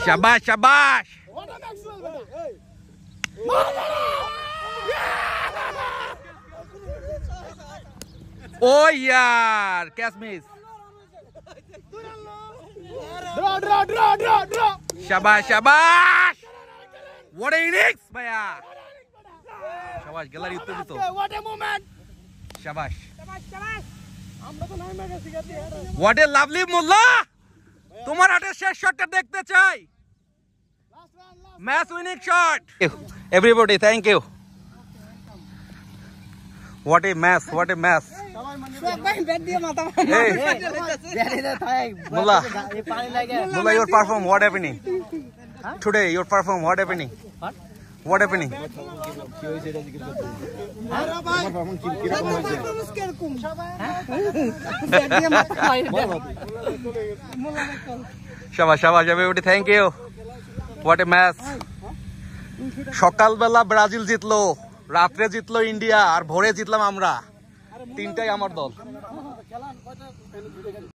शाबाश शाबाश ओ यार कैच मिस शाबाश शाबाश व्हाट अ इनिंग्स भैया शाबाश গ্যালারি উত্তেজিত व्हाट अ मोमेंट शाबाश আমরা তো নাই মেরে শিখাতে व्हाट अ लवली মোল্লা তোমার হাতের শেষ শটটা দেখতে চাই match winning shot everybody thank you what A match Mullah, your perform what happening today? Your perform what happening? What happening? Shabash, shabash, everybody. Thank you. What a match. সকাল বেলা Brazil জিতলো, রাত্রে জিতলো ইন্ডিয়া, আর ভোরে জিতলাম আমরা। তিনটাই আমার দল।